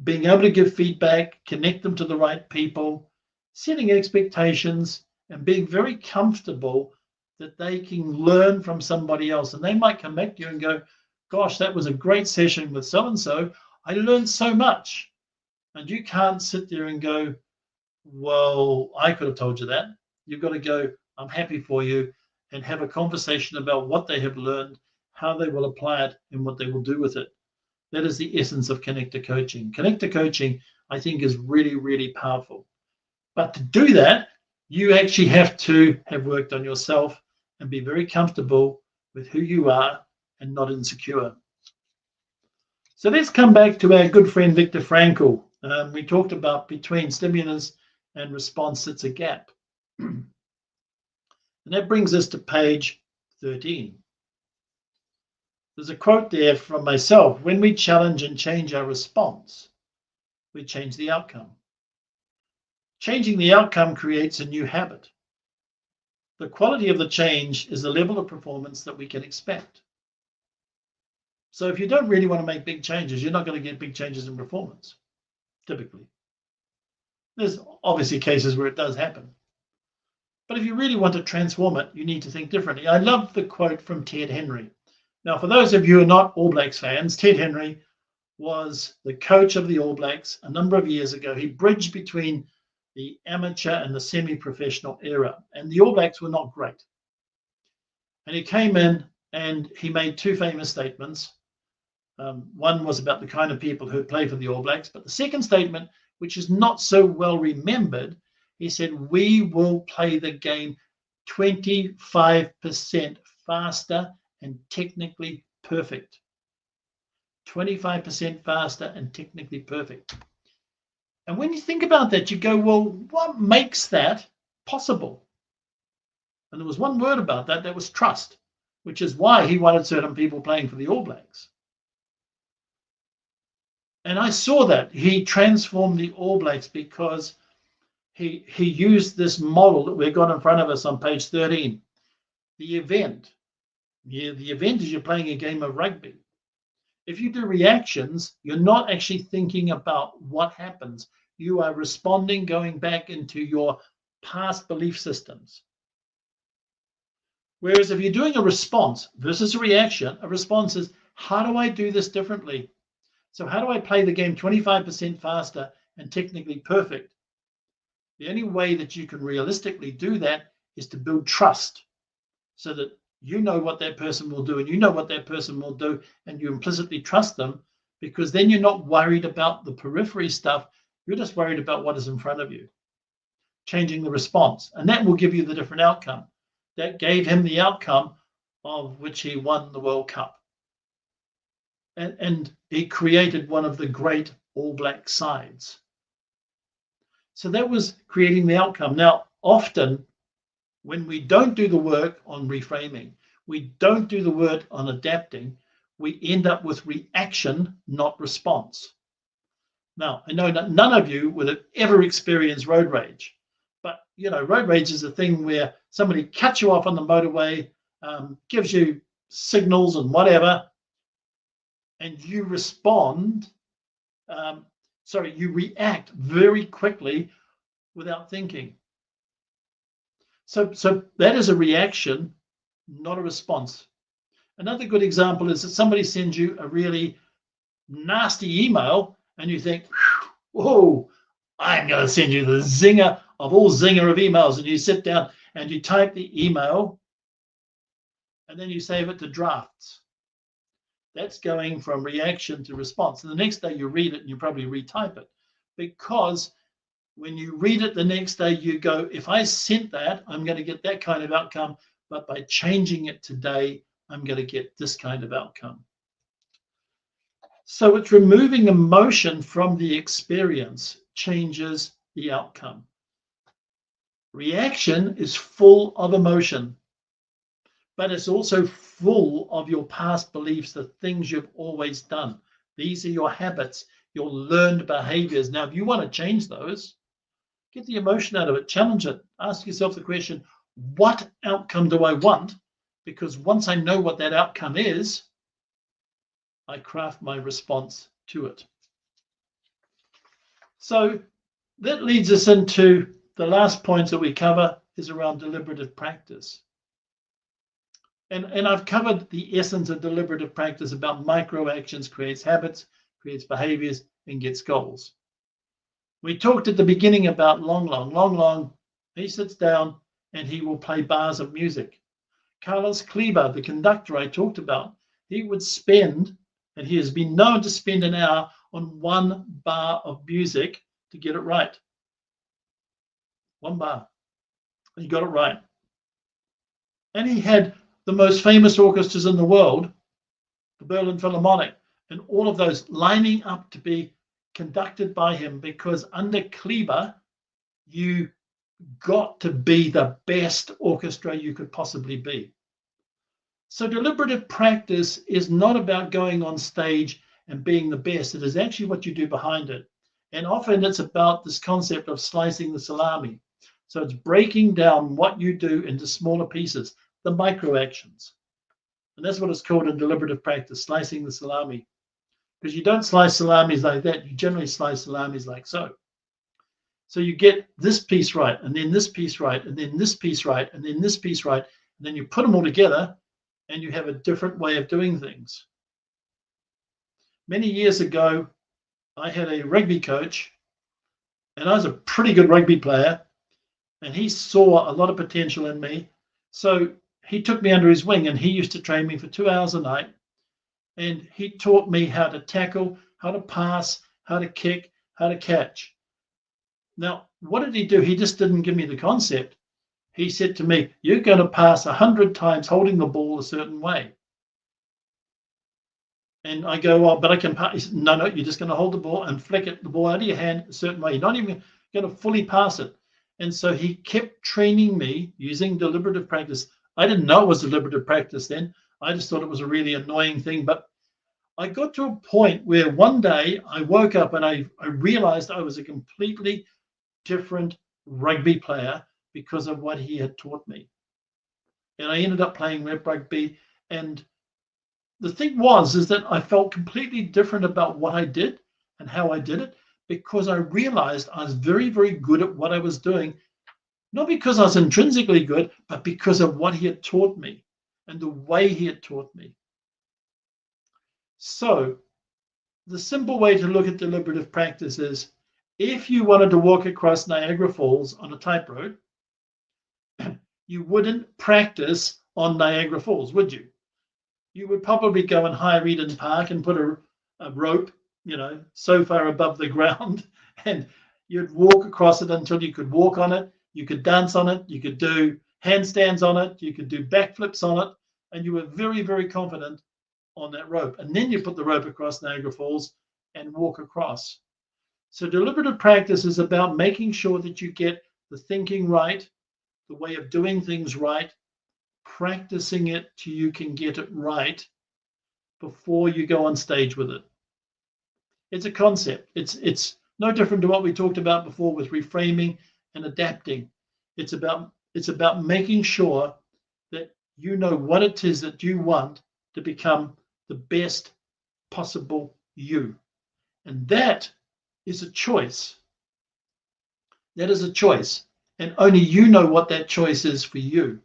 being able to give feedback, connect them to the right people, setting expectations, and being very comfortable that they can learn from somebody else. And they might come back to you and go, gosh, that was a great session with so-and-so. I learned so much. And you can't sit there and go, well, I could have told you that. You've got to go, I'm happy for you, and have a conversation about what they have learned, how they will apply it, and what they will do with it. That is the essence of connector coaching. Connector coaching, I think, is really, really powerful. But to do that, you actually have to have worked on yourself and be very comfortable with who you are and not insecure. So let's come back to our good friend Viktor Frankl. We talked about between stimulus and response sits a gap. And that brings us to page 13. There's a quote there from myself: when we challenge and change our response, we change the outcome. Changing the outcome creates a new habit. The quality of the change is the level of performance that we can expect. So if you don't really want to make big changes, you're not going to get big changes in performance, typically. There's obviously cases where it does happen. But if you really want to transform it, you need to think differently. I love the quote from Ted Henry. Now, for those of you who are not All Blacks fans, Ted Henry was the coach of the All Blacks a number of years ago. He bridged between the amateur and the semi-professional era, and the All Blacks were not great. And he came in and he made two famous statements. One was about the kind of people who play for the All Blacks, but the second statement, which is not so well remembered, he said, we will play the game 25% faster and technically perfect. 25% faster and technically perfect. And when you think about that, you go, well, what makes that possible? And there was one word about that, that was trust, which is why he wanted certain people playing for the All Blacks. And I saw that. He transformed the All Blacks because he used this model that we've got in front of us on page 13. The event. Yeah, the event is you're playing a game of rugby. If you do reactions, you're not actually thinking about what happens. You are responding, going back into your past belief systems. Whereas if you're doing a response versus a reaction, a response is, how do I do this differently? So how do I play the game 25% faster and technically perfect? The only way that you can realistically do that is to build trust so that you know what that person will do and you know what that person will do and you implicitly trust them, because then you're not worried about the periphery stuff. You're just worried about what is in front of you, changing the response. And that will give you the different outcome. That gave him the outcome of which he won the World Cup. And he created one of the great All Black sides. So that was creating the outcome. Now, often when we don't do the work on reframing, we don't do the work on adapting, we end up with reaction, not response. Now, I know that none of you would have ever experienced road rage, but you know, road rage is a thing where somebody cuts you off on the motorway, gives you signals and whatever, and you respond, you react very quickly without thinking. So that is a reaction, not a response. Another good example is that somebody sends you a really nasty email and you think, whoa, I'm going to send you the zinger of all zinger of emails. And you sit down and you type the email and then you save it to drafts. That's going from reaction to response. And the next day you read it and you probably retype it, because when you read it the next day, you go, if I sent that, I'm going to get that kind of outcome. But by changing it today, I'm going to get this kind of outcome. So it's removing emotion from the experience changes the outcome. Reaction is full of emotion, but it's also full of your past beliefs, the things you've always done. These are your habits, your learned behaviors. Now, if you want to change those, get the emotion out of it, challenge it, ask yourself the question, what outcome do I want? Because once I know what that outcome is, I craft my response to it. So that leads us into the last points that we cover is around deliberative practice. And I've covered the essence of deliberative practice about micro actions creates habits, creates behaviors, and gets goals. We talked at the beginning about Long Long. He sits down and he will play bars of music. Carlos Kleber, the conductor I talked about, he would spend, and he has been known to spend an hour on one bar of music to get it right. One bar. He got it right. And he had the most famous orchestras in the world, the Berlin Philharmonic, and all of those lining up to be conducted by him, because under Kleber, you got to be the best orchestra you could possibly be. So deliberative practice is not about going on stage and being the best. It is actually what you do behind it. And often it's about this concept of slicing the salami. So it's breaking down what you do into smaller pieces, the micro actions. And that's what it's called in deliberative practice, slicing the salami. Because you don't slice salamis like that. You generally slice salamis like so. So you get this piece right, and then this piece right, and then this piece right, and then this piece right, and then you put them all together, and you have a different way of doing things. Many years ago, I had a rugby coach, and I was a pretty good rugby player, and he saw a lot of potential in me. So he took me under his wing, and he used to train me for 2 hours a night. And he taught me how to tackle, how to pass, how to kick, how to catch. Now, what did he do? He just didn't give me the concept. He said to me, you're going to pass 100 times holding the ball a certain way. And I go, well, but I can pass. He said, no, you're just going to hold the ball and flick the ball out of your hand a certain way. You're not even going to fully pass it. And so he kept training me using deliberative practice. I didn't know it was deliberative practice then. I just thought it was a really annoying thing. But I got to a point where one day I woke up and I realized I was a completely different rugby player because of what he had taught me. And I ended up playing rep rugby. And the thing is that I felt completely different about what I did and how I did it, because I realized I was very, very good at what I was doing, not because I was intrinsically good, but because of what he had taught me and the way he had taught me. So the simple way to look at deliberative practice is, if you wanted to walk across Niagara Falls on a tight road, you wouldn't practice on Niagara Falls, would you? You would probably go and hire Eden Park and put a rope, so far above the ground, and you'd walk across it until you could walk on it, you could dance on it, you could do handstands on it, you could do backflips on it, and you were very, very confident on that rope. And then you put the rope across Niagara Falls and walk across. So deliberative practice is about making sure that you get the thinking right, the way of doing things right, practicing it till you can get it right before you go on stage with it. It's a concept. It's no different to what we talked about before with reframing and adapting. It's about making sure that you know what it is that you want to become the best possible you. And that is a choice. That is a choice. And only you know what that choice is for you.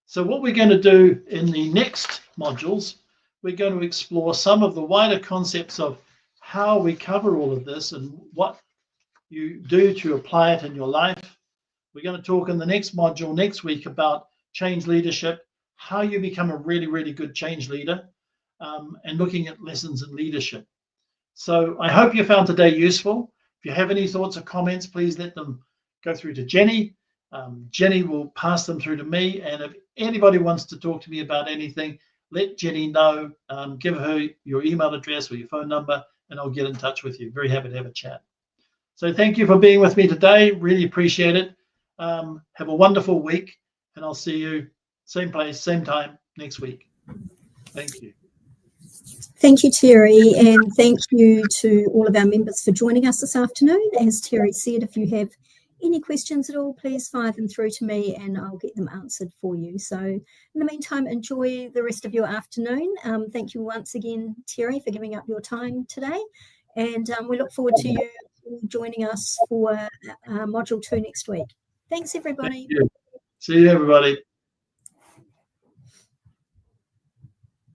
So what we're going to do in the next modules, we're going to explore some of the wider concepts of how we cover all of this and what you do to apply it in your life. We're going to talk in the next module next week about change leadership, how you become a really, really good change leader, and looking at lessons in leadership. So I hope you found today useful. If you have any thoughts or comments, please let them go through to Jenny. Jenny will pass them through to me. And if anybody wants to talk to me about anything, let Jenny know. Give her your email address or your phone number, and I'll get in touch with you. Very happy to have a chat. So thank you for being with me today. Really appreciate it. Have a wonderful week, and I'll see you same place, same time next week. Thank you.
Thank you, Terry, and thank you to all of our members for joining us this afternoon. As Terry said, if you have any questions at all, please fire them through to me and I'll get them answered for you. So in the meantime, enjoy the rest of your afternoon. Thank you once again, Terry, for giving up your time today. And we look forward to you joining us for Module 2 next week. Thanks, everybody.
Thank you. See you, everybody.